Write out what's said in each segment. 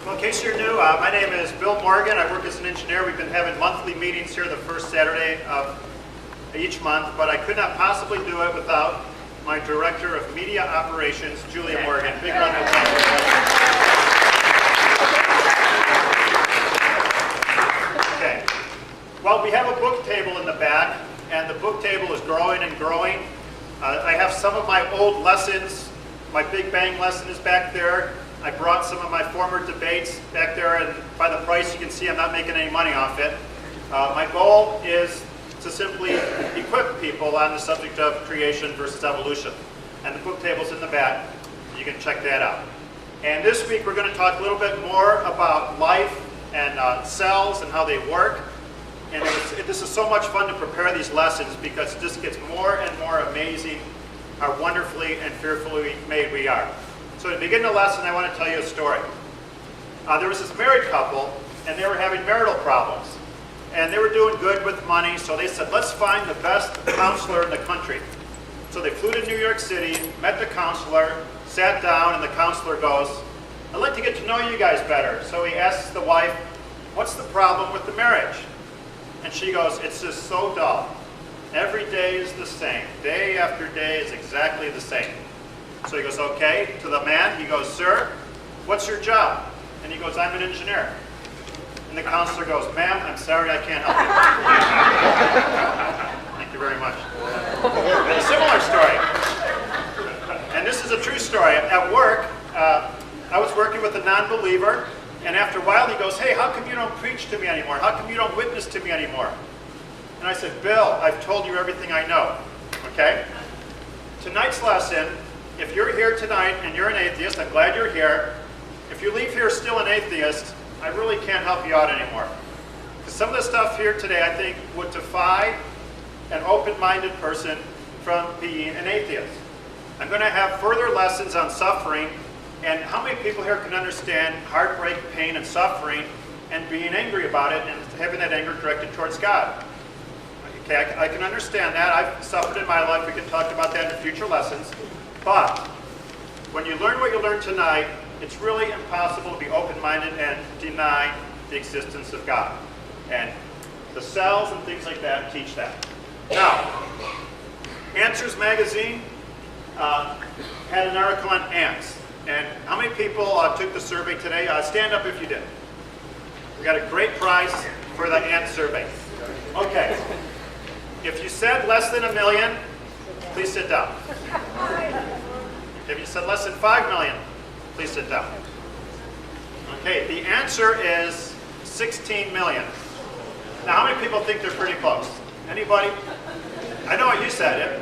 Well, in case you're new, my name is Bill Morgan. I work as an engineer. We've been having monthly meetings here the first Saturday of each month, but I could not possibly do it without my Director of Media Operations, Julia Morgan. Big round of applause. Okay. Well, we have a book table in the back, and the book table is growing and growing. I have some of my old lessons. My Big Bang lesson is back there. I brought some of my former debates back there, and by the price you can see I'm not making any money off it. My goal is to simply equip people on the subject of creation versus evolution. And the book table's in the back. You can check that out. And this week we're going to talk a little bit more about life and cells and how they work. And this is so much fun to prepare these lessons because it just gets more and more amazing how wonderfully and fearfully made we are. So to begin the lesson, I want to tell you a story. There was this married couple, and they were having marital problems. And they were doing good with money, so they said, let's find the best counselor in the country. So they flew to New York City, met the counselor, sat down, and the counselor goes, I'd like to get to know you guys better. So he asks the wife, what's the problem with the marriage? And she goes, it's just so dull. Every day is the same. Day after day is exactly the same. So he goes, okay. To the man, he goes, sir, what's your job? And he goes, I'm an engineer. And the counselor goes, ma'am, I'm sorry, I can't help you. Thank you very much. And a similar story. And this is a true story. At work, I was working with a non-believer, and after a while he goes, hey, how come you don't preach to me anymore? How come you don't witness to me anymore? And I said, Bill, I've told you everything I know. Okay? Tonight's lesson, if you're here tonight and you're an atheist, I'm glad you're here. If you leave here still an atheist, I really can't help you out anymore. Because some of the stuff here today, I think, would defy an open-minded person from being an atheist. I'm going to have further lessons on suffering and how many people here can understand heartbreak, pain, and suffering and being angry about it and having that anger directed towards God. Okay, I can understand that. I've suffered in my life. We can talk about that in future lessons. But when you learn what you learned tonight, it's really impossible to be open-minded and deny the existence of God. And the cells and things like that teach that. Now, Answers Magazine had an article on ants. And how many people took the survey today? Stand up if you did. We got a great prize for the ant survey. Okay. If you said less than 1 million, please sit down. If you said less than 5 million, please sit down. Okay, the answer is 16 million. Now, how many people think they're pretty close? Anybody? I know what you said.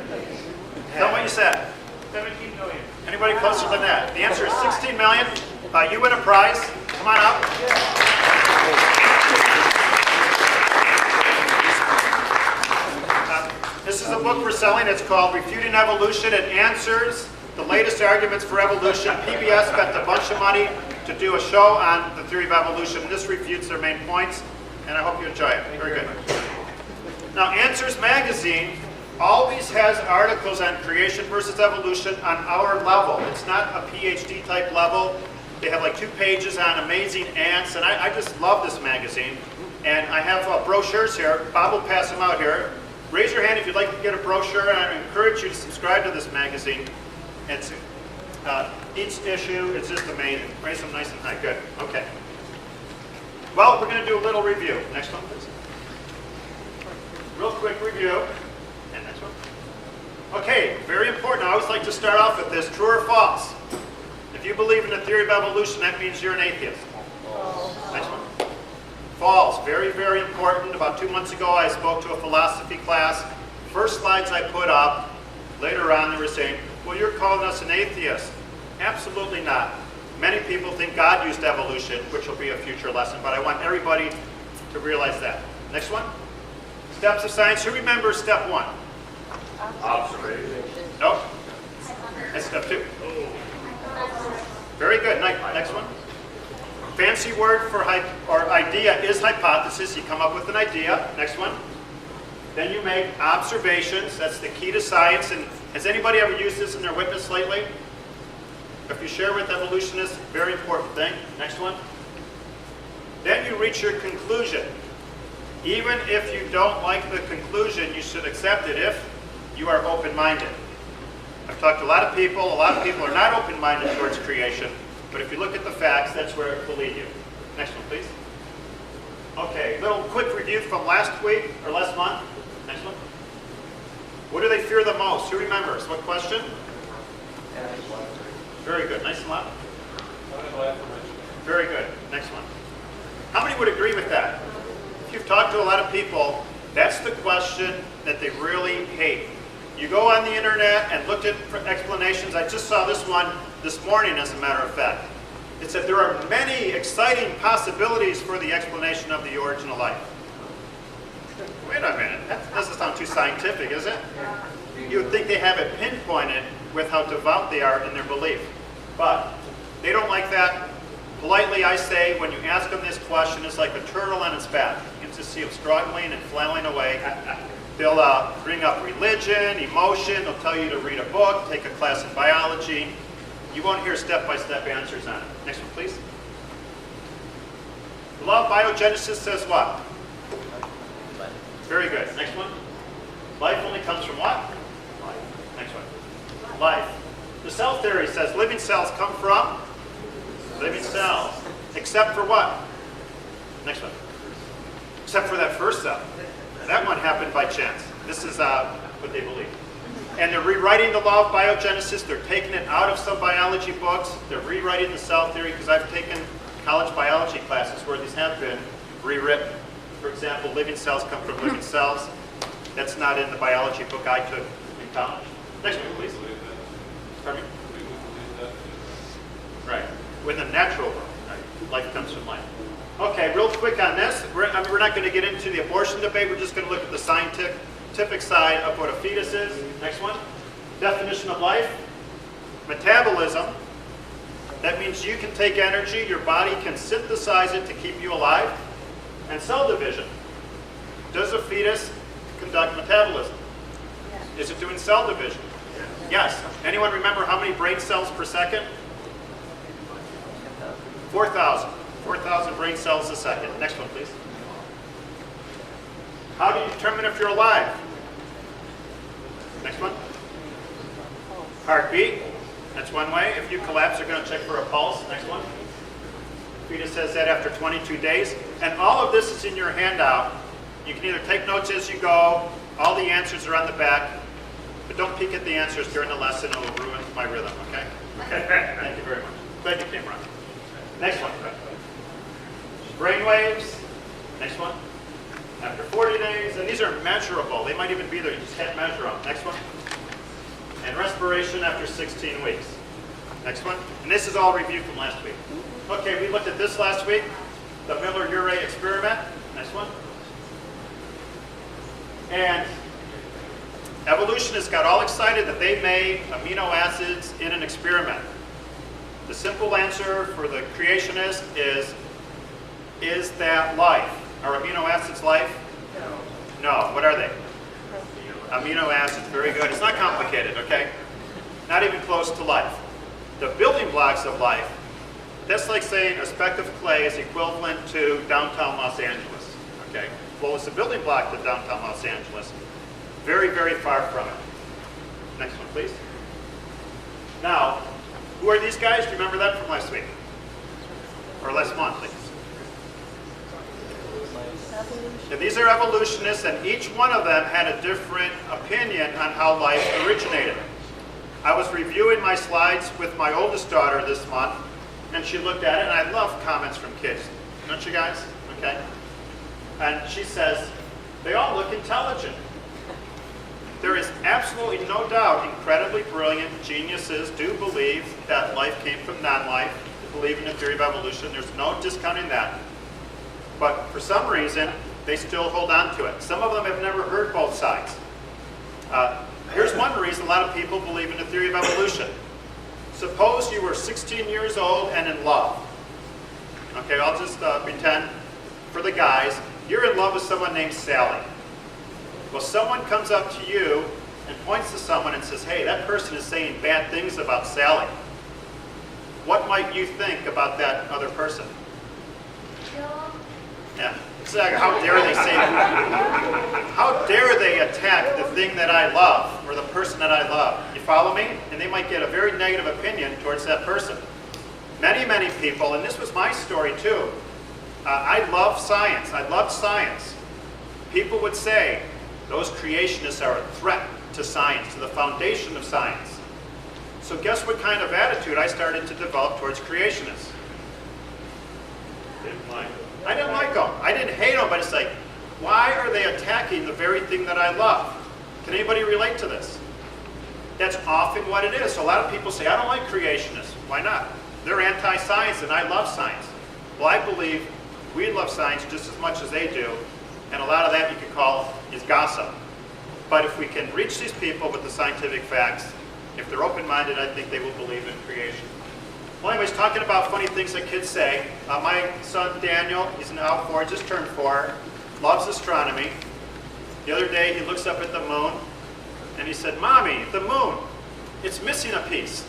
Tell me what you said. 17 million. Anybody closer than that? The answer is 16 million. You win a prize. Come on up. This is a book we're selling. It's called Refuting Evolution. It answers the latest arguments for evolution. PBS spent a bunch of money to do a show on the theory of evolution. This refutes their main points, and I hope you enjoy it. Very good. Now, Answers Magazine always has articles on creation versus evolution on our level. It's not a PhD type level. They have like 2 pages on amazing ants, and I just love this magazine. And I have brochures here. Bob will pass them out here. Raise your hand if you'd like to get a brochure, and I encourage you to subscribe to this magazine. It's each issue, it's just amazing. Raise them nice and high. Good. Okay. Well, we're going to do a little review. Next one, please. Real quick review. And next one. Okay, very important. I always like to start off with this. True or false? If you believe in the theory of evolution, that means you're an atheist. False. Next one. False. Very, very important. About 2 months ago, I spoke to a philosophy class. First slides I put up, later on they were saying, well, you're calling us an atheist. Absolutely not. Many people think God used evolution, which will be a future lesson, but I want everybody to realize that. Next one. Steps of science. Who remembers step 1? Observation. Nope. That's step 2. Very good. Next one. Fancy word for idea is hypothesis. You come up with an idea. Next one. Then you make observations. That's the key to science. And has anybody ever used this in their witness lately? If you share with evolutionists, very important thing. Next one. Then you reach your conclusion. Even if you don't like the conclusion, you should accept it if you are open-minded. I've talked to a lot of people are not open-minded towards creation, but if you look at the facts, that's where it will lead you. Next one, please. Okay, little quick review from last week, or last month. Next one. What do they fear the most? Who remembers? What question? Very good. Nice and loud. Very good. Next one. How many would agree with that? If you've talked to a lot of people, that's the question that they really hate. You go on the internet and looked at explanations. I just saw this one this morning, as a matter of fact. It said there are many exciting possibilities for the explanation of the origin of life. Wait a minute, that doesn't sound too scientific, is it? You would think they have it pinpointed with how devout they are in their belief. But they don't like that. Politely, I say, when you ask them this question, it's like a turtle on its back. You can just see them struggling and flailing away. They'll bring up religion, emotion. They'll tell you to read a book, take a class in biology. You won't hear step-by-step answers on it. Next one, please. The law of biogenesis says what? Very good. Next one. Life only comes from what? Life. Next one. Life. The cell theory says living cells come from living cells. Except for what? Next one. Except for that first cell. That one happened by chance. This is what they believe. And they're rewriting the law of biogenesis. They're taking it out of some biology books. They're rewriting the cell theory, because I've taken college biology classes where these have been rewritten. For example, living cells come from living cells. That's not in the biology book I took in college. Next one, please. Pardon me? Right. With the natural world, right? Life comes from life. Okay, real quick on this. We're not going to get into the abortion debate. We're just going to look at the scientific side of what a fetus is. Next one. Definition of life. Metabolism. That means you can take energy, your body can synthesize it to keep you alive. And cell division. Does a fetus conduct metabolism? Is it doing cell division? Yes. Anyone remember how many brain cells per second? 4,000. 4,000 brain cells a second. Next one, please. How do you determine if you're alive? Next one. Heartbeat. That's one way. If you collapse, you're going to check for a pulse. Next one. Fetus says that after 22 days. And all of this is in your handout. You can either take notes as you go. All the answers are on the back. But don't peek at the answers during the lesson. It will ruin my rhythm, okay? Okay. Thank you very much. Glad you came, Ron. Next one. Brain waves. Next one. After 40 days. And these are measurable. They might even be there. You just can't measure them. Next one. And respiration after 16 weeks. Next one. And this is all review from last week. Okay, we looked at this last week. The Miller-Urey experiment. Next one. And evolutionists got all excited that they made amino acids in an experiment. The simple answer for the creationist is that life? Are amino acids life? No. What are they? Amino acids. Very good. It's not complicated, okay? Not even close to life. The building blocks of life, that's like saying a speck of clay is equivalent to downtown Los Angeles, okay? Well, it's a building block to downtown Los Angeles. Very, very far from it. Next one, please. Now, who are these guys? Do you remember that from last week? Or last month, please? And these are evolutionists, and each one of them had a different opinion on how life originated. I was reviewing my slides with my oldest daughter this month, and she looked at it, and I love comments from kids. Don't you guys? Okay. And she says, they all look intelligent. There is absolutely no doubt incredibly brilliant geniuses do believe that life came from non-life, believe in the theory of evolution. There's no discounting that. But for some reason, they still hold on to it. Some of them have never heard both sides. Here's one reason a lot of people believe in the theory of evolution. Suppose you were 16 years old and in love. Okay, I'll just pretend for the guys, you're in love with someone named Sally. Well, someone comes up to you and points to someone and says, hey, that person is saying bad things about Sally. What might you think about that other person? Yeah, exactly. How dare they say that? How dare they attack the thing that I love or the person that I love? You follow me? And they might get a very negative opinion towards that person. Many, many people, and this was my story too. I love science. I loved science. People would say those creationists are a threat to science, to the foundation of science. So guess what kind of attitude I started to develop towards creationists? Didn't like it. I didn't like them. I didn't hate them, but it's like, why are they attacking the very thing that I love? Can anybody relate to this? That's often what it is. So a lot of people say, I don't like creationists. Why not? They're anti-science and I love science. Well, I believe we love science just as much as they do, and a lot of that you could call is gossip. But if we can reach these people with the scientific facts, if they're open-minded, I think they will believe in creation. Well, anyways, talking about funny things that kids say, my son Daniel, he's now 4, just turned 4, loves astronomy. The other day he looks up at the moon and he said, Mommy, the moon, it's missing a piece.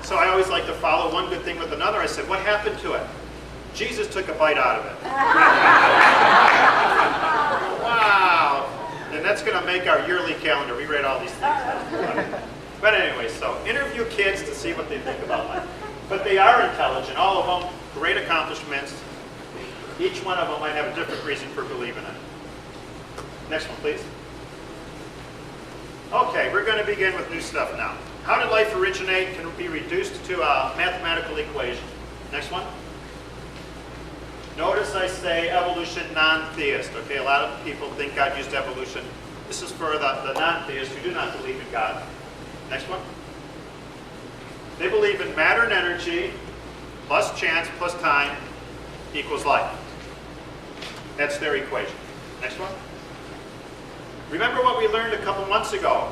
So I always like to follow one good thing with another. I said, what happened to it? Jesus took a bite out of it. Wow. And that's going to make our yearly calendar. We read all these things. But anyway, so interview kids to see what they think about life. But they are intelligent, all of them, great accomplishments. Each one of them might have a different reason for believing it. Next one, please. Okay, we're going to begin with new stuff now. How did life originate? Can it be reduced to a mathematical equation? Next one. Notice I say evolution non-theist. Okay, a lot of people think God used evolution. This is for the non-theists who do not believe in God. Next one. They believe in matter and energy plus chance plus time equals life. That's their equation. Next one. Remember what we learned a couple months ago.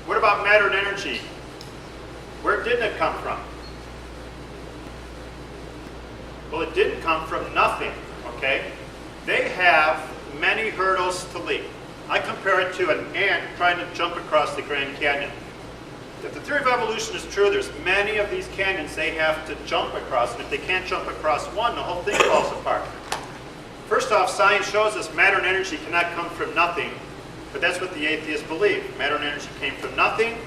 What about matter and energy? Where did it come from? Well, it didn't come from nothing, okay? They have many hurdles to leap. I compare it to an ant trying to jump across the Grand Canyon. If the theory of evolution is true, there's many of these canyons they have to jump across, and if they can't jump across one, the whole thing falls apart. First off, science shows us matter and energy cannot come from nothing, but that's what the atheists believe. Matter and energy came from nothing,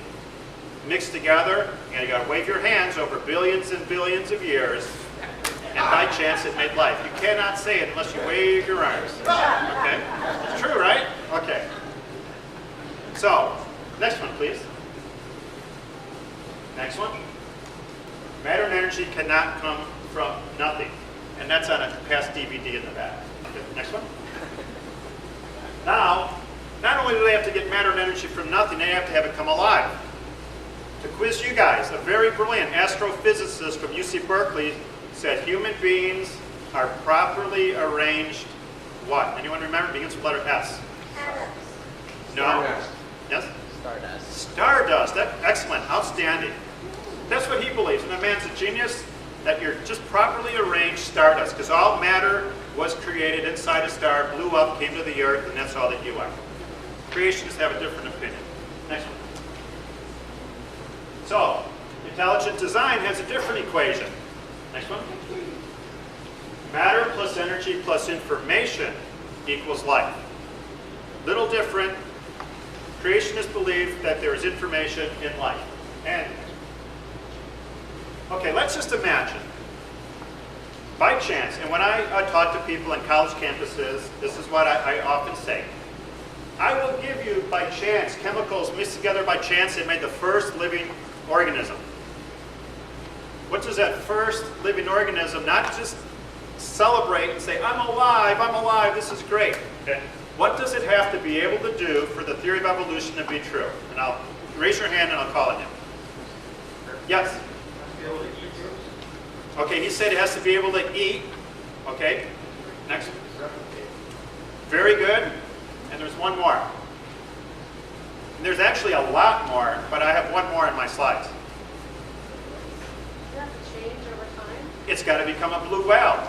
mixed together, and you got to wave your hands over billions and billions of years, and by chance it made life. You cannot say it unless you wave your arms. Okay? It's true, right? Okay. So, next one, please. Next one. Matter and energy cannot come from nothing. And that's on a past DVD in the back. Okay, next one. Now, not only do they have to get matter and energy from nothing, they have to have it come alive. To quiz you guys, a very brilliant astrophysicist from UC Berkeley said human beings are properly arranged what? Anyone remember? It begins with letter S. Atoms. No? Stardust. Yes? Stardust. Stardust. Excellent. Outstanding. That's what he believes. And that man's a genius, that you're just properly arranged stardust, because all matter was created inside a star, blew up, came to the earth, and that's all that you are. Creationists have a different opinion. Next one. So, intelligent design has a different equation. Next one. Matter plus energy plus information equals life. Little different. Creationists believe that there is information in life. And okay, let's just imagine, by chance, and when I talk to people in college campuses, this is what I often say. I will give you, by chance, chemicals mixed together by chance and made the first living organism. What does that first living organism not just celebrate and say, I'm alive, this is great. Okay? What does it have to be able to do for the theory of evolution to be true? And I'll raise your hand and I'll call on you. Yes? Okay, he said it has to be able to eat. Okay, next. Very good. And there's one more. And there's actually a lot more, but I have one more in my slides. Does it have to change over time? It's got to become a blue whale,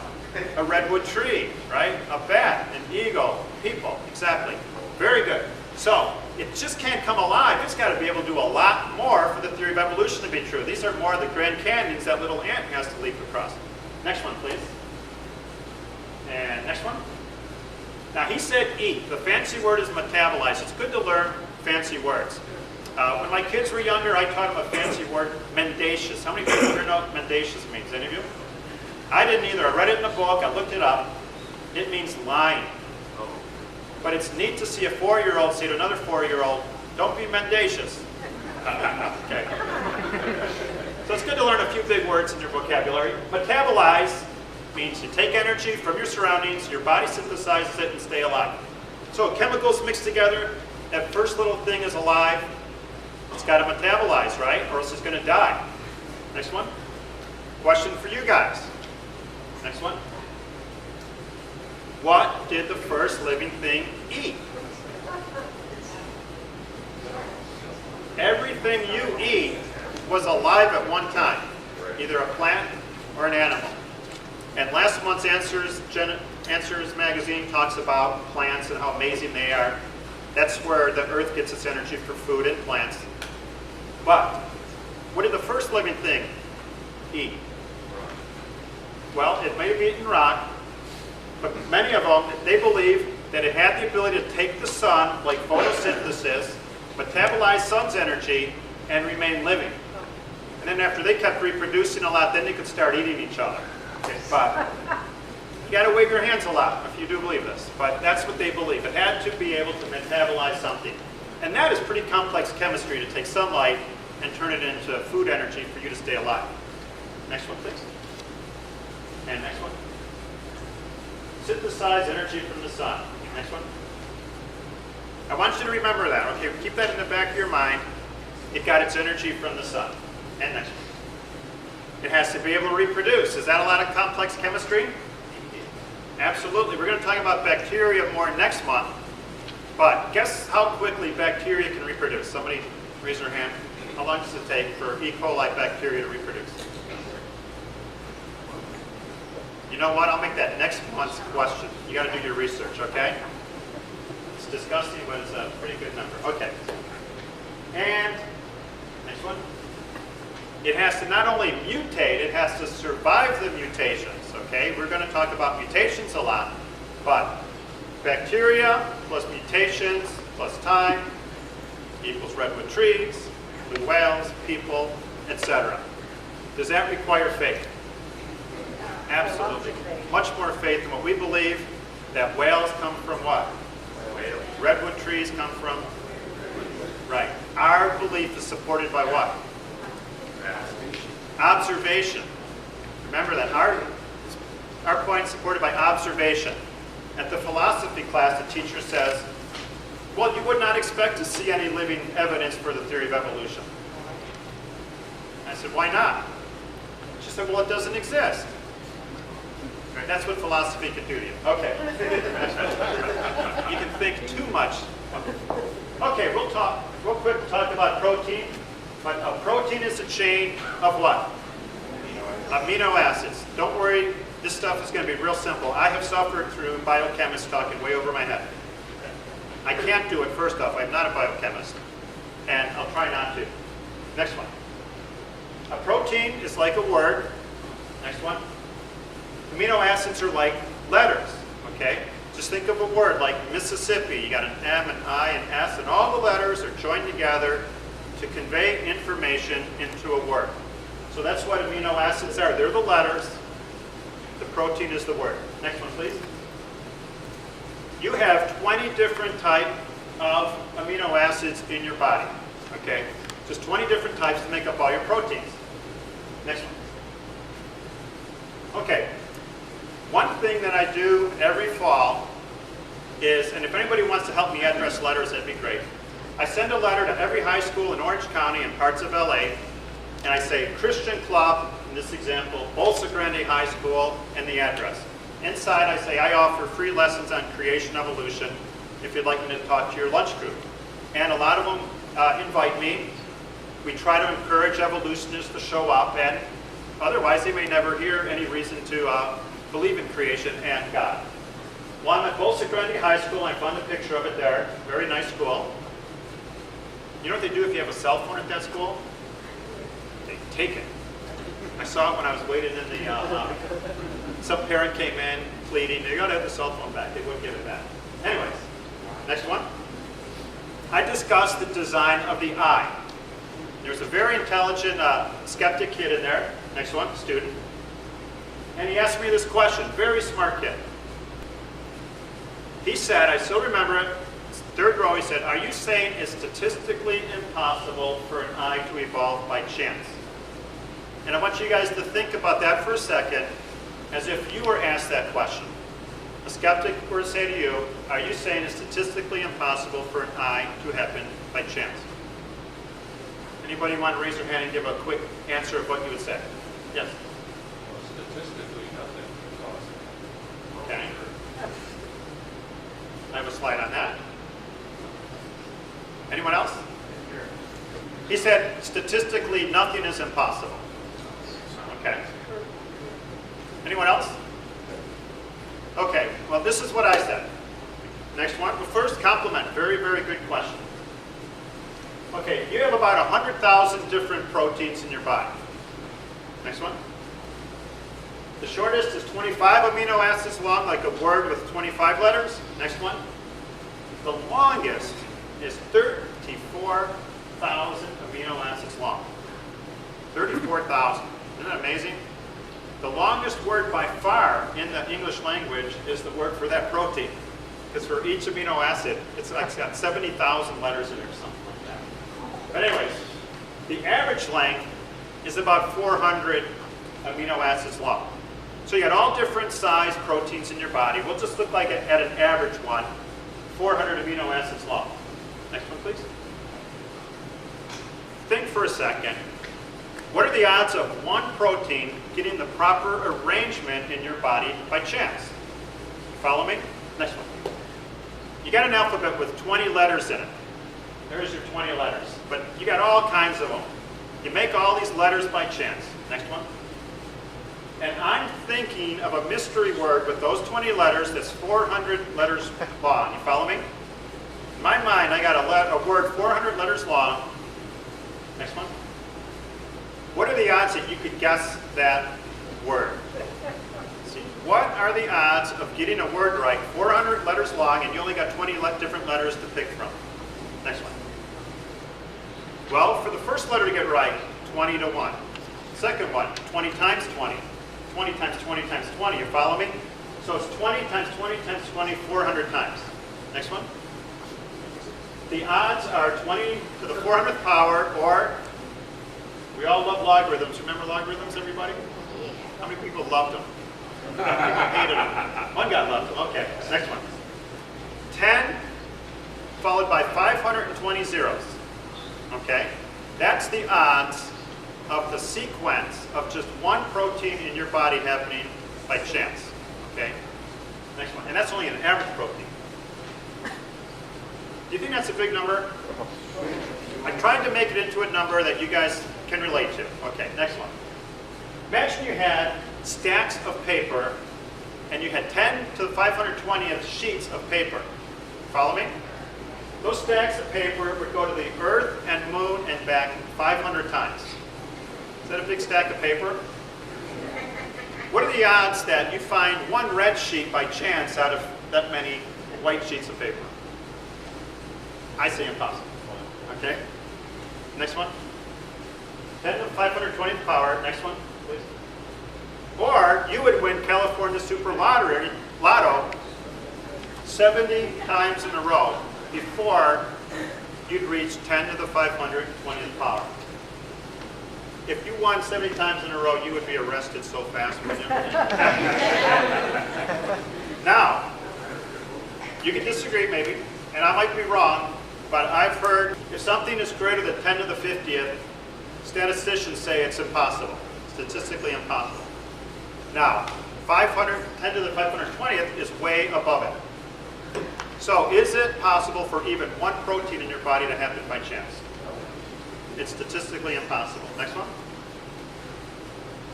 a redwood tree, right? A bat, an eagle, people, exactly. Very good. So, it just can't come alive. It's got to be able to do a lot more for the theory of evolution to be true. These are more of the Grand Canyons that little ant has to leap across. Next one, please. And next one. Now he said eat. The fancy word is metabolize. It's good to learn fancy words. When my kids were younger, I taught them a fancy word, mendacious. How many people here know what mendacious means? Any of you? I didn't either. I read it in a book. I looked it up. It means lying. But it's neat to see a 4-year-old say to another 4-year-old, don't be mendacious. Okay. So it's good to learn a few big words in your vocabulary. Metabolize means you take energy from your surroundings, your body synthesizes it, and stay alive. So chemicals mixed together, that first little thing is alive. It's got to metabolize, right? Or else it's going to die. Next one. Question for you guys. Next one. What did the first living thing eat? Everything you eat was alive at one time, either a plant or an animal. And last month's Answers magazine talks about plants and how amazing they are. That's where the earth gets its energy for food and plants. But what did the first living thing eat? Well, it may have eaten rock, but many of them, they believe that it had the ability to take the sun, like photosynthesis, metabolize sun's energy, and remain living. And then after they kept reproducing a lot, then they could start eating each other. Okay, but you got to wave your hands a lot if you do believe this. But that's what they believe. It had to be able to metabolize something. And that is pretty complex chemistry to take sunlight and turn it into food energy for you to stay alive. Next one, please. And next one. Synthesize energy from the sun. Next one. I want you to remember that. Okay, keep that in the back of your mind. It got its energy from the sun. And next one. It has to be able to reproduce. Is that a lot of complex chemistry? Absolutely. We're going to talk about bacteria more next month. But guess how quickly bacteria can reproduce? Somebody raise their hand. How long does it take for E. coli bacteria to reproduce? You know what? I'll make that next month's question. You got to do your research, okay? It's disgusting, but it's a pretty good number. Okay. And next one. It has to not only mutate, it has to survive the mutations, okay? We're going to talk about mutations a lot, but bacteria plus mutations plus time equals redwood trees, blue whales, people, etc. Does that require faith? Absolutely. Much more faith than what we believe, that whales come from what? Whales. Redwood trees come from? Right. Our belief is supported by what? Observation. Remember that. Our point is supported by observation. At the philosophy class, the teacher says, well, you would not expect to see any living evidence for the theory of evolution. I said, why not? She said, well, it doesn't exist. Right, that's what philosophy can do to you. Okay. You can think too much. Okay, we'll talk real quick. We'll talk about protein. But a protein is a chain of what? Amino acids. Don't worry, this stuff is going to be real simple. I have suffered through biochemists talking way over my head. I can't do it, first off. I'm not a biochemist. And I'll try not to. Next one. A protein is like a word. Next one. Amino acids are like letters. Okay? Just think of a word like Mississippi. You got an M, an I, an S, and all the letters are joined together to convey information into a word. So that's what amino acids are. They're the letters. The protein is the word. Next one, please. You have 20 different types of amino acids in your body. Okay? Just 20 different types to make up all your proteins. Next one. Okay. One thing that I do every fall is, and if anybody wants to help me address letters, that'd be great. I send a letter to every high school in Orange County and parts of LA, and I say Christian Club, in this example, Bolsa Grande High School, and the address. Inside I say I offer free lessons on creation evolution if you'd like me to talk to your lunch group. And a lot of them invite me. We try to encourage evolutionists to show up, and otherwise they may never hear any reason to believe in creation and God. Well, I'm at Bolsa Grande High School. I found a picture of it there. Very nice school. You know what they do if you have a cell phone at that school? They take it. I saw it when I was waiting in the, some parent came in pleading, you gotta have the cell phone back. They wouldn't give it back. Anyways, next one. I discussed the design of the eye. There's a very intelligent skeptic kid in there. Next one, student. And he asked me this question, very smart kid. He said, I still remember it, third row, he said, are you saying it's statistically impossible for an eye to evolve by chance? And I want you guys to think about that for a second, as if you were asked that question. A skeptic were to say to you, are you saying it's statistically impossible for an eye to happen by chance? Anybody want to raise their hand and give a quick answer of what you would say? Yes? Well, statistically, nothing is possible. Okay. I have a slide on that. Anyone else? He said, statistically, nothing is impossible. Okay. Anyone else? Okay, well, this is what I said. Next one. Well, first, compliment. Very, very good question. Okay, you have about 100,000 different proteins in your body. Next one. The shortest is 25 amino acids long, like a word with 25 letters. Next one. The longest is 34,000 amino acids long. 34,000. Isn't that amazing? The longest word by far in the English language is the word for that protein. Because for each amino acid, it's like it's got 70,000 letters in it or something like that. But anyways, the average length is about 400 amino acids long. So you got all different size proteins in your body. We'll just look like it at an average one, 400 amino acids long. Next one, please. Think for a second. What are the odds of one protein getting the proper arrangement in your body by chance? Follow me? Next one. You got an alphabet with 20 letters in it. There's your 20 letters. But you got all kinds of them. You make all these letters by chance. Next one. And I'm thinking of a mystery word with those 20 letters that's 400 letters long. You follow me? In my mind, I got a word 400 letters long. Next one. What are the odds that you could guess that word? See, what are the odds of getting a word right, 400 letters long, and you only got 20 different letters to pick from? Next one. Well, for the first letter to get right, 20 to 1. Second one, 20 times 20. 20 times 20 times 20. You follow me? So it's 20 times 20 times 20, 400 times. Next one. The odds are 20 to the 400th power, or we all love logarithms. Remember logarithms, everybody? How many people loved them? How many people hated them? One guy loved them. Okay, next one. 10 followed by 520 zeros. Okay? That's the odds of the sequence of just one protein in your body happening by chance. Okay? Next one. And that's only an average protein. Do you think that's a big number? I tried to make it into a number that you guys can relate to. Okay, next one. Imagine you had stacks of paper and you had 10 to the 520th sheets of paper. Follow me? Those stacks of paper would go to the Earth and Moon and back 500 times. Is that a big stack of paper? What are the odds that you find one red sheet by chance out of that many white sheets of paper? I say impossible. Okay? Next one. 10 to the 520th power. Next one, please. Or you would win California Super Lotto 70 times in a row before you'd reach 10 to the 520th power. If you won 70 times in a row, you would be arrested so fast, wouldn't you? Now, you can disagree maybe, and I might be wrong, but I've heard if something is greater than 10 to the 50th, statisticians say it's impossible, statistically impossible. Now, 10 to the 520th is way above it. So is it possible for even one protein in your body to happen by chance? It's statistically impossible. Next one.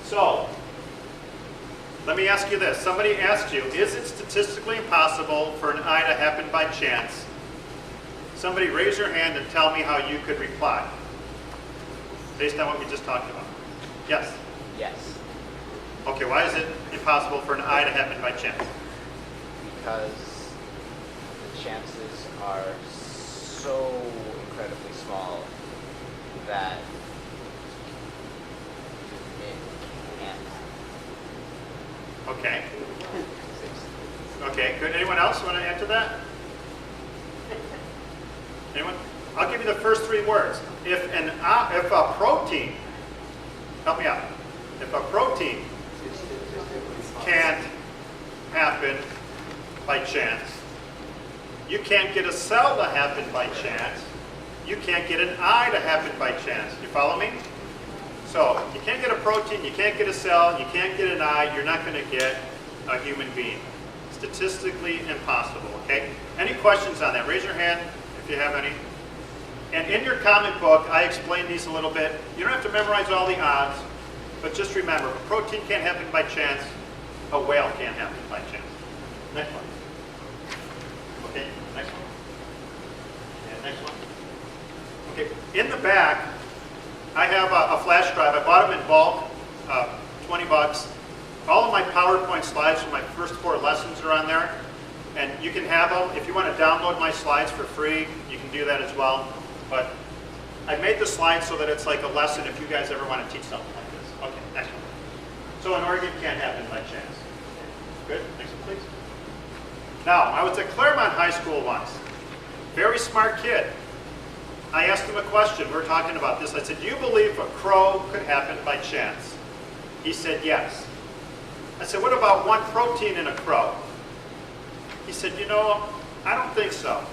So, let me ask you this. Somebody asked you, is it statistically impossible for an eye to happen by chance? Somebody raise your hand and tell me how you could reply based on what we just talked about. Yes? Yes, Okay, why is it impossible for an eye to happen by chance? because the chances are so incredibly small that it can't Okay. exist. Okay, good. Anyone else want to add to that? Anyone? I'll give you the first three words. If a protein, help me out. If a protein can't happen by chance, you can't get a cell to happen by chance, you can't get an eye to happen by chance. You follow me? So you can't get a protein, you can't get a cell, you can't get an eye, you're not going to get a human being. Statistically impossible, okay? Any questions on that? Raise your hand if you have any. And in your comic book, I explain these a little bit. You don't have to memorize all the odds, but just remember, if a protein can't happen by chance, a whale can't happen by chance. Next one. Okay, next one. And next one. Okay, in the back, I have a flash drive. I bought them in bulk, 20 bucks. All of my PowerPoint slides from my first 4 lessons are on there. And you can have them. If you want to download my slides for free, you can do that as well. But I made the slides so that it's like a lesson if you guys ever want to teach something like this. Okay, next one. So an organ can't happen by chance. Good, next one please. Now, I was at Claremont High School once. Very smart kid. I asked him a question. We were talking about this. I said, do you believe a crow could happen by chance? He said, yes. I said, what about one protein in a crow? He said, you know, I don't think so.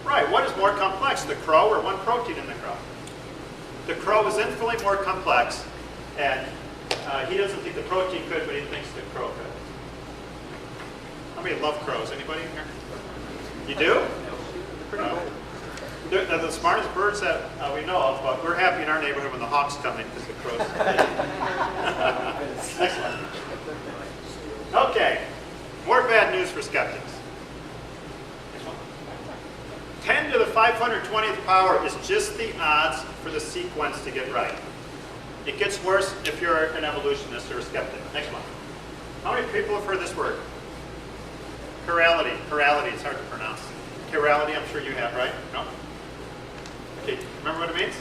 Right, what is more complex, the crow or one protein in the crow? The crow is infinitely more complex, and he doesn't think the protein could, but he thinks the crow could. How many love crows? Anybody in here? You do? Pretty cool. They're the smartest birds that we know of, but we're happy in our neighborhood when the hawks come in because the crows. Next one. Okay, more bad news for skeptics. Next one. 10 to the 520th power is just the odds for the sequence to get right. It gets worse if you're an evolutionist or a skeptic. Next one. How many people have heard this word? Chirality. Chirality, it's hard to pronounce. Chirality, I'm sure you have, right? No? Okay, remember what it means?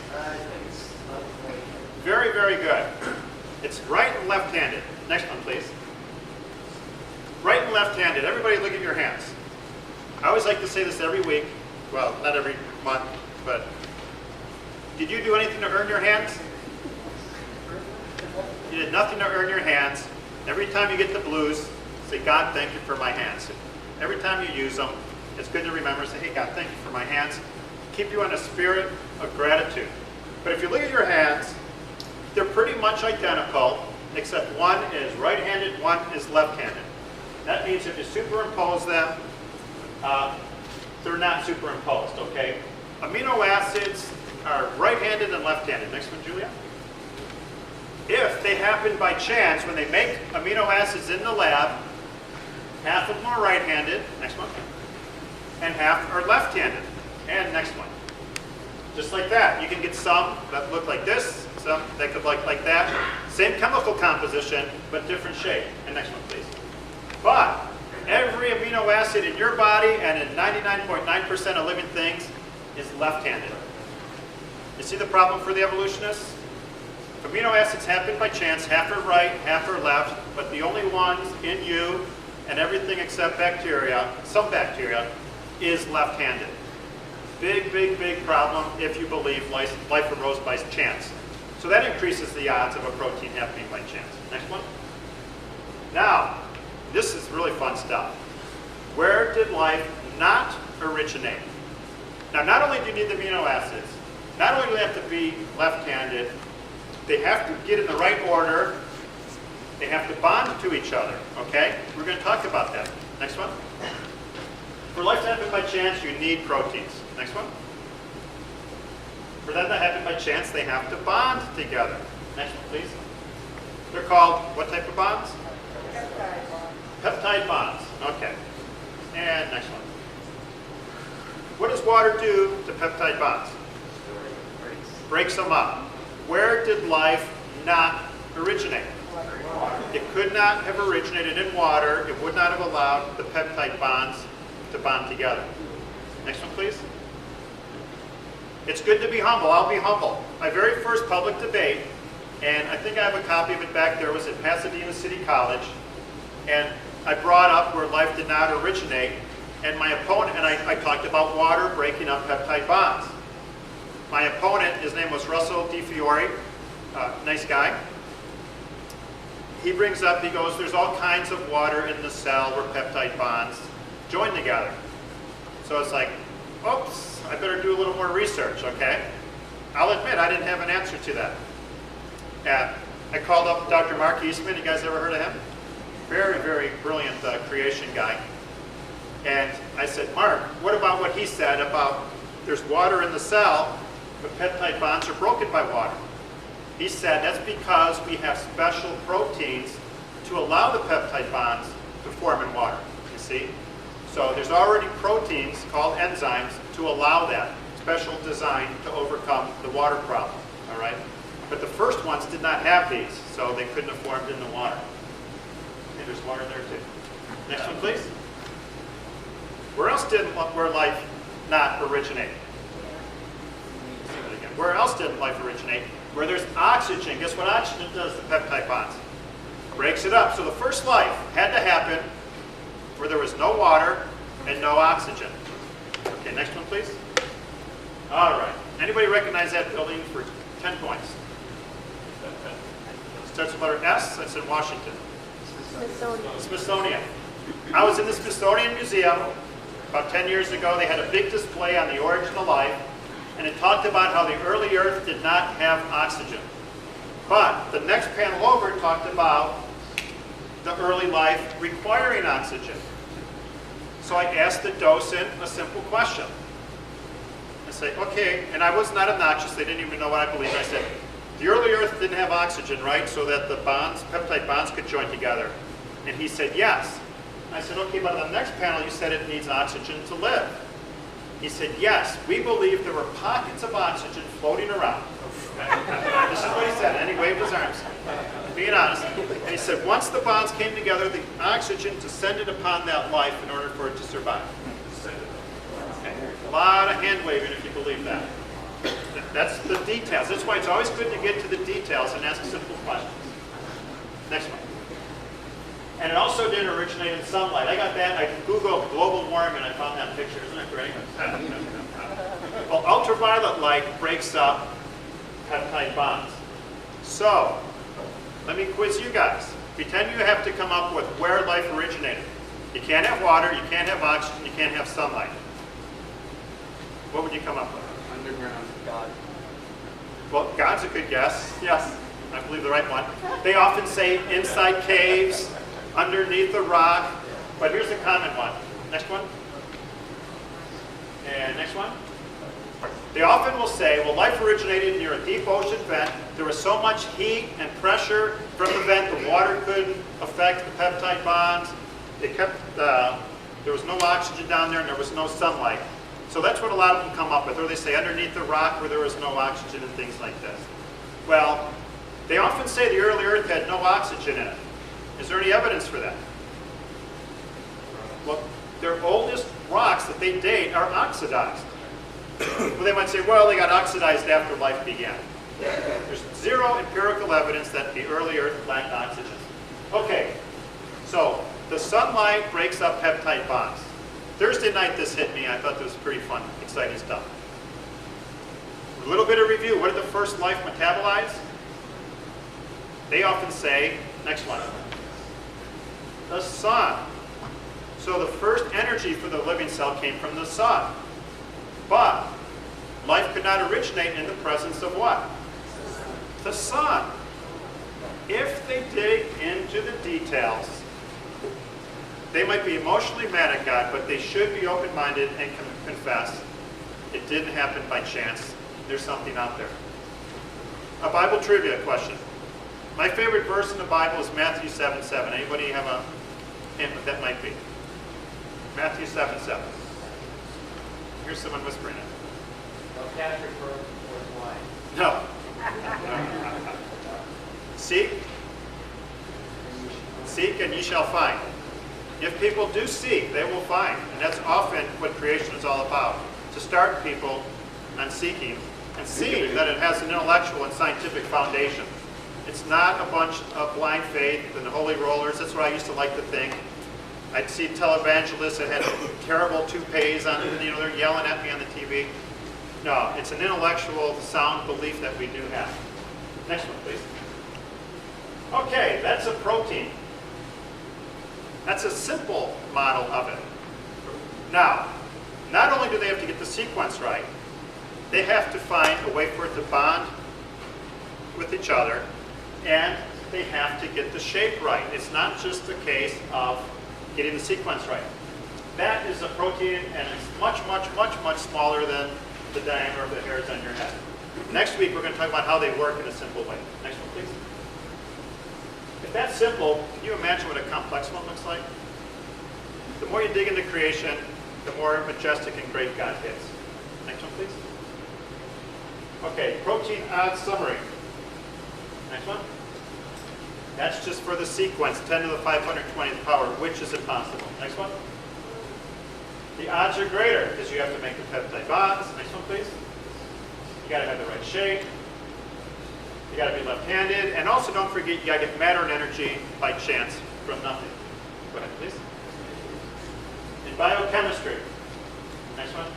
Very, very good. It's right and left-handed. Next one, please. Right and left-handed. Everybody look at your hands. I always like to say this every week. Well, not every month, but did you do anything to earn your hands? You did nothing to earn your hands. Every time you get the blues, say, God, thank you for my hands. Every time you use them, it's good to remember, say, hey, God, thank you for my hands. Keep you in a spirit of gratitude. But if you look at your hands, they're pretty much identical, except one is right-handed, one is left-handed. That means if you superimpose them, they're not superimposed, okay? Amino acids are right-handed and left-handed. Next one, Julia. If they happen by chance, when they make amino acids in the lab, half of them are right-handed, next one, and half are left-handed. And next one. Just like that. You can get some that look like this, some that could look like that. Same chemical composition, but different shape. And next one, please. But every amino acid in your body and in 99.9% of living things is left-handed. You see the problem for the evolutionists? If amino acids happen by chance, half are right, half are left, but the only ones in you and everything except bacteria, some bacteria, is left-handed. Big, big, big problem if you believe life arose by chance. So that increases the odds of a protein happening by chance. Next one. Now, this is really fun stuff. Where did life not originate? Now, not only do you need the amino acids, not only do they have to be left-handed, they have to get in the right order. They have to bond to each other, okay? We're going to talk about that. Next one. For life to happen by chance, you need proteins. Next one. For them to happen by chance, they have to bond together. Next one, please. They're called what type of bonds? Peptide bonds. Peptide bonds. Okay. And next one. What does water do to peptide bonds? Breaks them up. Where did life not originate? It could not have originated in water. It would not have allowed the peptide bonds to bond together. Next one, please. It's good to be humble. I'll be humble. My very first public debate, and I think I have a copy of it back there, was at Pasadena City College. And I brought up where life did not originate. And my opponent, and I talked about water breaking up peptide bonds. My opponent, his name was Russell DeFiore, nice guy. He brings up, he goes, there's all kinds of water in the cell where peptide bonds join together. So it's like, oops, I better do a little more research, okay? I'll admit I didn't have an answer to that. I called up Dr. Mark Eastman. You guys ever heard of him? Very, very brilliant creation guy. And I said, Mark, what about what he said about there's water in the cell, but peptide bonds are broken by water? He said that's because we have special proteins to allow the peptide bonds to form in water, you see? So there's already proteins called enzymes to allow that, special design to overcome the water problem, all right? But the first ones did not have these, so they couldn't have formed in the water. And there's water there too. Next one, please. Where else did life not originate? Where else did life originate? Where there's oxygen. Guess what oxygen does to peptide bonds? Breaks it up. So the first life had to happen where there was no water and no oxygen. Okay, next one, please. All right. Anybody recognize that building for 10 points? Starts with the letter S. That's in Washington. Smithsonian. I was in the Smithsonian Museum about 10 years ago. They had a big display on the origin of life, and it talked about how the early Earth did not have oxygen. But the next panel over talked about the early life requiring oxygen. So I asked the docent a simple question. I said, okay, and I was not obnoxious. They didn't even know what I believed. I said, the early Earth didn't have oxygen, right? So that the bonds, peptide bonds could join together. And he said, yes. I said, okay, but on the next panel you said it needs oxygen to live. He said, yes, we believe there were pockets of oxygen floating around. This is what he said, and he waved his arms. Being honest. And he said, once the bonds came together, the oxygen descended upon that life in order for it to survive. Okay. A lot of hand waving if you believe that. That's the details. That's why it's always good to get to the details and ask simple questions. Next one. And it also didn't originate in sunlight. I got that. I Googled global warming and I found that picture. Isn't that great? Well, ultraviolet light breaks up peptide bonds. So, let me quiz you guys. Pretend you have to come up with where life originated. You can't have water, you can't have oxygen, you can't have sunlight. What would you come up with? Underground. God. Well, God's a good guess. Yes, I believe the right one. They often say inside caves, underneath a rock, but here's a common one. Next one. And next one. They often will say, well, life originated near a deep ocean vent. There was so much heat and pressure from the vent, the water couldn't affect the peptide bonds. There was no oxygen down there and there was no sunlight. So that's what a lot of them come up with. Or they say underneath the rock where there was no oxygen and things like this. Well, they often say the early Earth had no oxygen in it. Is there any evidence for that? Well, their oldest rocks that they date are oxidized. Well, they might say, well, they got oxidized after life began. There's zero empirical evidence that the early Earth lacked oxygen. Okay, so the sunlight breaks up peptide bonds. Thursday night this hit me. I thought this was pretty fun, exciting stuff. A little bit of review. What did the first life metabolize? They often say, next one, the sun. So the first energy for the living cell came from the sun. But life could not originate in the presence of what? The sun. If they dig into the details, they might be emotionally mad at God, but they should be open-minded and confess it didn't happen by chance. There's something out there. A Bible trivia question. My favorite verse in the Bible is Matthew 7:7. Anybody have a hint what that might be? Matthew 7:7. Here's someone whispering it. Well, Patrick Burke was lying. No. Seek. Seek and ye shall find. If people do seek, they will find. And that's often what creation is all about. To start people on seeking and seeing that it has an intellectual and scientific foundation. It's not a bunch of blind faith and holy rollers. That's what I used to like to think. I'd see televangelists that had terrible toupees on, they're yelling at me on the TV. No, it's an intellectual, sound belief that we do have. Next one, please. Okay, that's a protein. That's a simple model of it. Now, not only do they have to get the sequence right, they have to find a way for it to bond with each other, and they have to get the shape right. It's not just a case of getting the sequence right. That is a protein, and it's much, much, much, much smaller than the diameter of the hairs on your head. Next week, we're going to talk about how they work in a simple way. Next one, please. If that's simple, can you imagine what a complex one looks like? The more you dig into creation, the more majestic and great God is. Next one, please. Okay, protein odd summary. Next one. That's just for the sequence, 10 to the 520th power, which is impossible. Next one. The odds are greater because you have to make the peptide bonds. Next one, please. You got to have the right shape. You got to be left-handed, and also don't forget you got to get matter and energy by chance from nothing. Go ahead, please. In biochemistry, next one.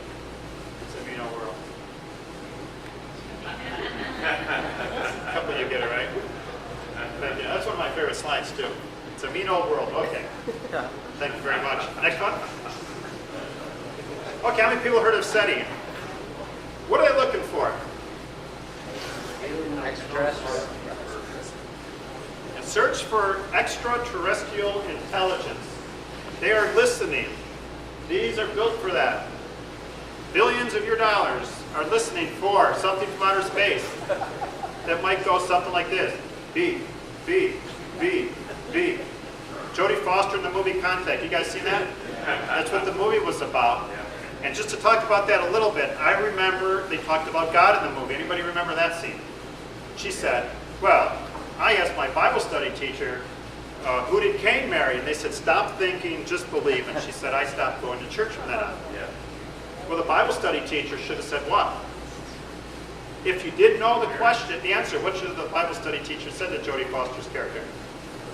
It's amino world. A couple of you get it right. Thank you. That's one of my favorite slides too. It's amino world. Okay. Thank you very much. Next one. Okay, how many people heard of SETI? What are they looking for? Extraterrestrial. And search for extraterrestrial intelligence. They are listening. These are built for that. Billions of your dollars are listening for something from outer space that might go something like this. B, B, B, B. Jodie Foster in the movie Contact. You guys seen that? That's what the movie was about. And just to talk about that a little bit, I remember they talked about God in the movie. Anybody remember that scene? She said, well, I asked my Bible study teacher, who did Cain marry? And they said, stop thinking, just believe. And she said, I stopped going to church from then on. Well, the Bible study teacher should have said what? If you didn't know the question, the answer, what should the Bible study teacher said to Jodie Foster's character?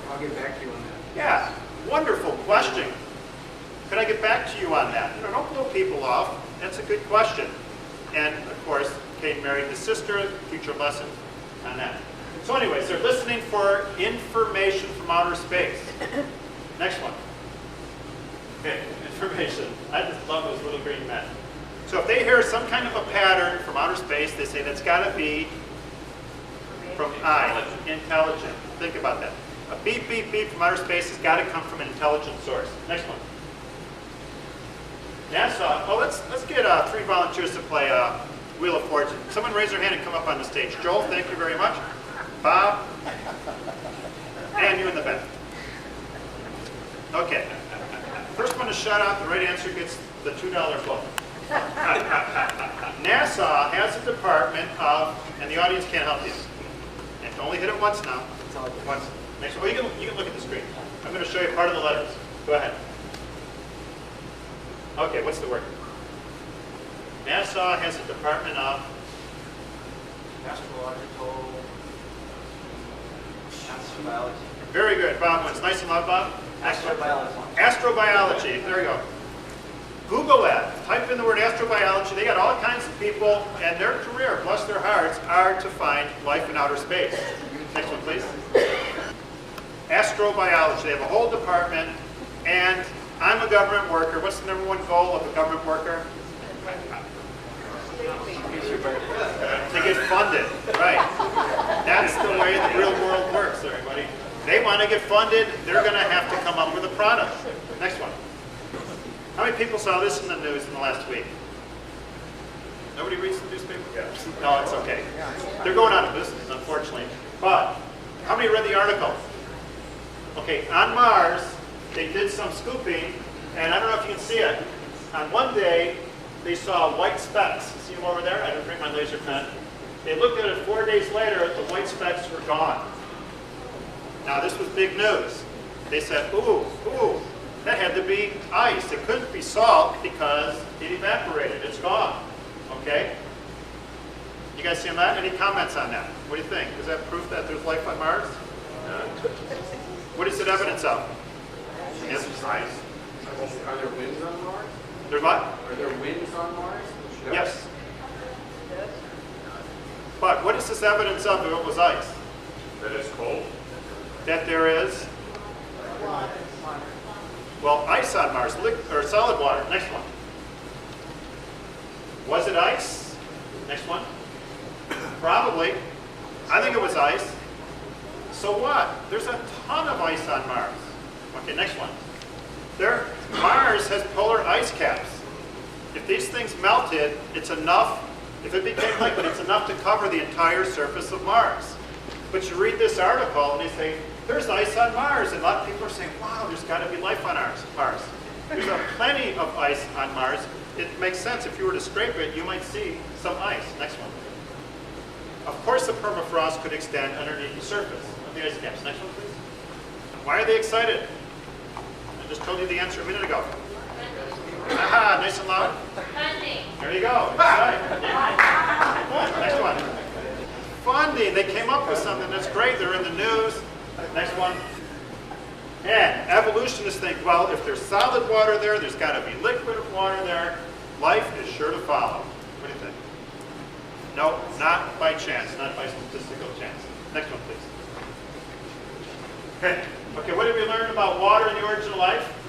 I'll get back to you on that. Yeah, wonderful question. Could I get back to you on that? Don't blow people off. That's a good question. And, of course, Cain married his sister, future lesson on that. So anyways, they're listening for information from outer space. Next one. Okay, information. I just love those little green men. So if they hear some kind of a pattern from outer space, they say that's got to be from I, intelligent. Think about that. A beep, beep, beep from outer space has got to come from an intelligent source. Next one. NASA. Oh, let's get 3 volunteers to play Wheel of Fortune. Someone raise their hand and come up on the stage. Joel, thank you very much. Bob. And you in the back. Okay. First one to shout out the right answer gets the $2 book. NASA has a department of, and the audience can't help you. And only hit it once now. Once. Next one. Oh, you can look at the screen. I'm going to show you part of the letters. Go ahead. Okay, what's the word? NASA has a department of Astrological. Astrobiology. Very good. Bob wins. Nice and loud, Bob. Astrobiology. Astrobiology. There you go. Google that. Type in the word astrobiology. They got all kinds of people, and their career, bless their hearts, are to find life in outer space. Next one, please. Astrobiology. They have a whole department, and I'm a government worker. What's the number one goal of a government worker? To get funded. Right. That's the way the real world works, everybody. They want to get funded. They're going to have to come up with a product. Next one. How many people saw this in the news in the last week? Nobody reads the newspaper? Yeah. No, it's okay. They're going out of business, unfortunately. But how many read the article? Okay, on Mars, they did some scooping, and I don't know if you can see it. On one day, they saw white specks. See them over there? I didn't bring my laser pen. They looked at it 4 days later, the white specks were gone. Now this was big news. They said, ooh, that had to be ice. It couldn't be salt because it evaporated. It's gone. Okay? You guys seeing that? Any comments on that? What do you think? Is that proof that there's life on Mars? What is it evidence of? Yes. Ice. Are there winds on Mars? There's what? Are there winds on Mars? Yes. But what is this evidence of if it was ice? That it's cold. That there is? Well, ice on Mars, or solid water. Next one. Was it ice? Next one. Probably. I think it was ice. So what? There's a ton of ice on Mars. Okay, next one. Mars has polar ice caps. If these things melted, it's enough, if it became liquid, it's enough to cover the entire surface of Mars. But you read this article and they say, there's ice on Mars. And a lot of people are saying, wow, there's got to be life on Mars. There's plenty of ice on Mars. It makes sense. If you were to scrape it, you might see some ice. Next one. Of course, the permafrost could extend underneath the surface of the ice caps. Next one, please. Why are they excited? I just told you the answer a minute ago. Aha, nice and loud. Funding. There you go. Right. Next one. Funding. They came up with something that's great. They're in the news. Next one. And evolutionists think, well, if there's solid water there, there's got to be liquid water there. Life is sure to follow. What do you think? No, not by chance, not by statistical chance. Next one, please. Okay, what did we learn about water in the origin of life?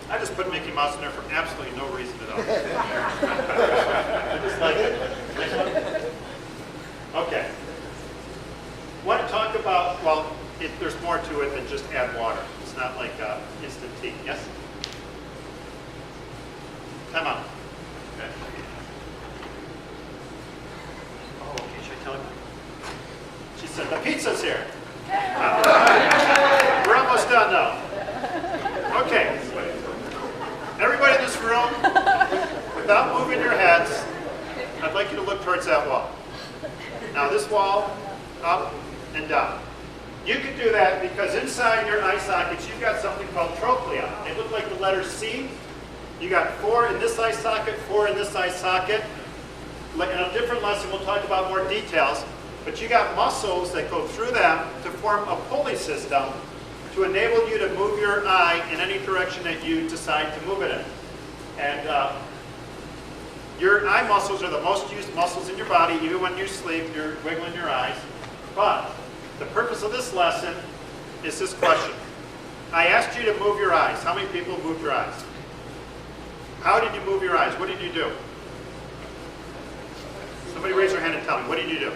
I just put Mickey Mouse in there for absolutely no reason at all. I just like it. Next one. Okay. Want to talk about, well, there's more to it than just add water. It's not like instant tea. Yes? Time out. Okay. Oh, okay, should I tell you? She said, the pizza's here. We're almost done now. Okay. Everybody in this room, without moving your heads, I'd like you to look towards that wall. Now this wall, up and down. You could do that because inside your eye sockets, you've got something called trochlea. They look like the letter C. You got 4 in this eye socket, 4 in this eye socket. In a different lesson, we'll talk about more details. But you got muscles that go through them to form a pulley system to enable you to move your eye in any direction that you decide to move it in. And your eye muscles are the most used muscles in your body. Even when you sleep, you're wiggling your eyes. But the purpose of this lesson is this question. I asked you to move your eyes. How many people moved your eyes? How did you move your eyes? What did you do? Somebody raise their hand and tell me. What did you do?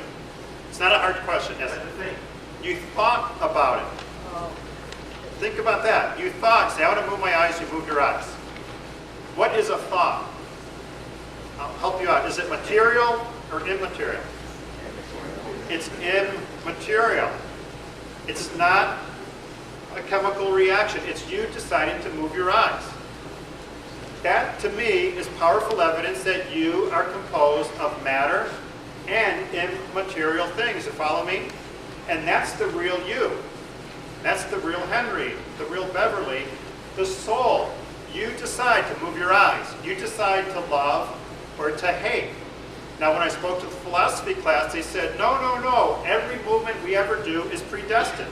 It's not a hard question. Yes. You thought about it. Think about that. You thought, say, I want to move my eyes, you moved your eyes. What is a thought? I'll help you out. Is it material or immaterial? It's immaterial. It's not a chemical reaction. It's you deciding to move your eyes. That, to me, is powerful evidence that you are composed of matter and immaterial things. You follow me? And that's the real you. That's the real Henry, the real Beverly, the soul. You decide to move your eyes. You decide to love or to hate. Now, when I spoke to the philosophy class, they said, no, no, no. Every movement we ever do is predestined.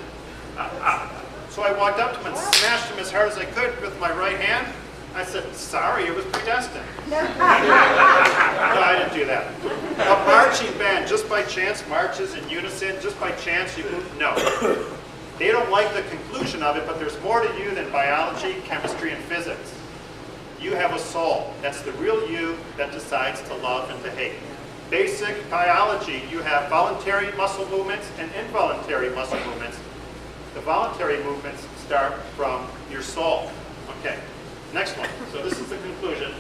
So I walked up to him and smashed him as hard as I could with my right hand. I said, sorry, it was predestined. No, I didn't do that. A marching band, just by chance, marches in unison, just by chance you move. No. They don't like the conclusion of it, but there's more to you than biology, chemistry, and physics. You have a soul. That's the real you that decides to love and to hate. Basic biology, you have voluntary muscle movements and involuntary muscle movements. The voluntary movements start from your soul. Okay, next one. So this is the conclusion.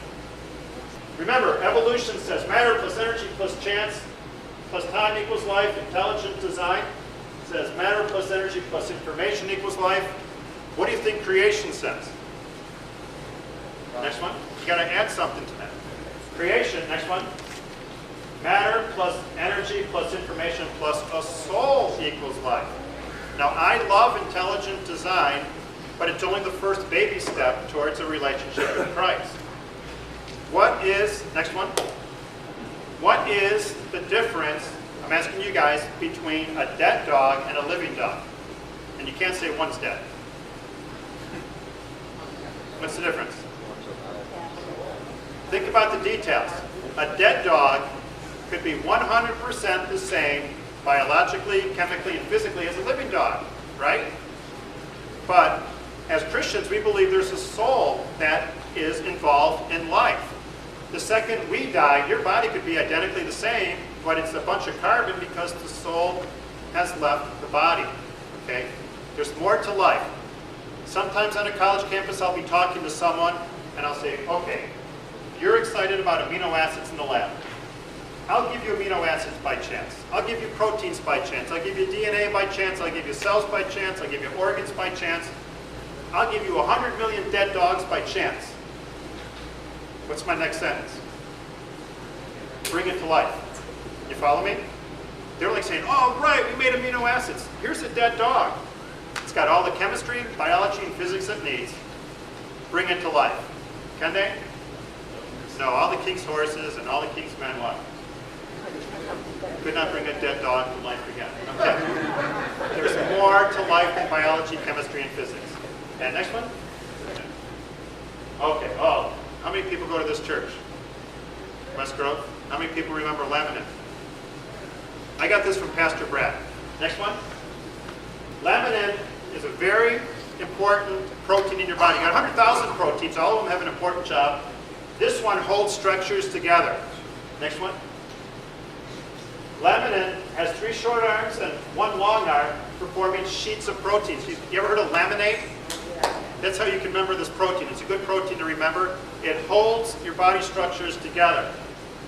Remember, evolution says matter plus energy plus chance plus time equals life. Intelligent design says matter plus energy plus information equals life. What do you think creation says? Next one. You got to add something to that. Creation, next one. Matter plus energy plus information plus a soul equals life. Now, I love intelligent design, but it's only the first baby step towards a relationship with Christ. Next one. What is the difference, I'm asking you guys, between a dead dog and a living dog? And you can't say one's dead. What's the difference? Think about the details. A dead dog could be 100% the same biologically, chemically, and physically as a living dog, right? But as Christians, we believe there's a soul that is involved in life. The second we die, your body could be identically the same, but it's a bunch of carbon because the soul has left the body, okay? There's more to life. Sometimes on a college campus, I'll be talking to someone, and I'll say, okay, you're excited about amino acids in the lab. I'll give you amino acids by chance. I'll give you proteins by chance. I'll give you DNA by chance. I'll give you cells by chance. I'll give you organs by chance. I'll give you 100 million dead dogs by chance. What's my next sentence? Bring it to life. You follow me? They're like saying, oh, right, we made amino acids. Here's a dead dog. It's got all the chemistry, biology, and physics it needs. Bring it to life. Can they? No, all the king's horses and all the king's men what? Could not bring a dead dog to life again. Okay. There's more to life than biology, chemistry, and physics. And next one? Okay. Oh, how many people go to this church? West Grove? How many people remember laminin? I got this from Pastor Brad. Next one. Laminin is a very important protein in your body. You got 100,000 proteins. All of them have an important job. This one holds structures together. Next one. Laminin has 3 short arms and 1 long arm for forming sheets of proteins. You ever heard of laminate? That's how you can remember this protein. It's a good protein to remember. It holds your body structures together.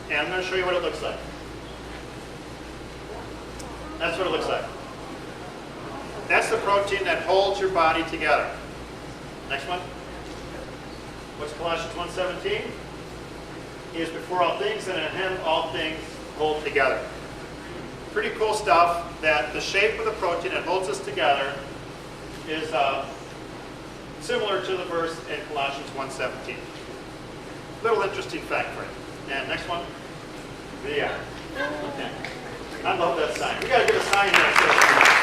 And I'm going to show you what it looks like. That's what it looks like. That's the protein that holds your body together. Next one. What's Colossians 1:17? He is before all things, and in him all things hold together. Pretty cool stuff that the shape of the protein that holds us together is similar to the verse in Colossians 1:17. Little interesting fact for you. And next one. Yeah. Okay. I love that sign. We got to get a sign here.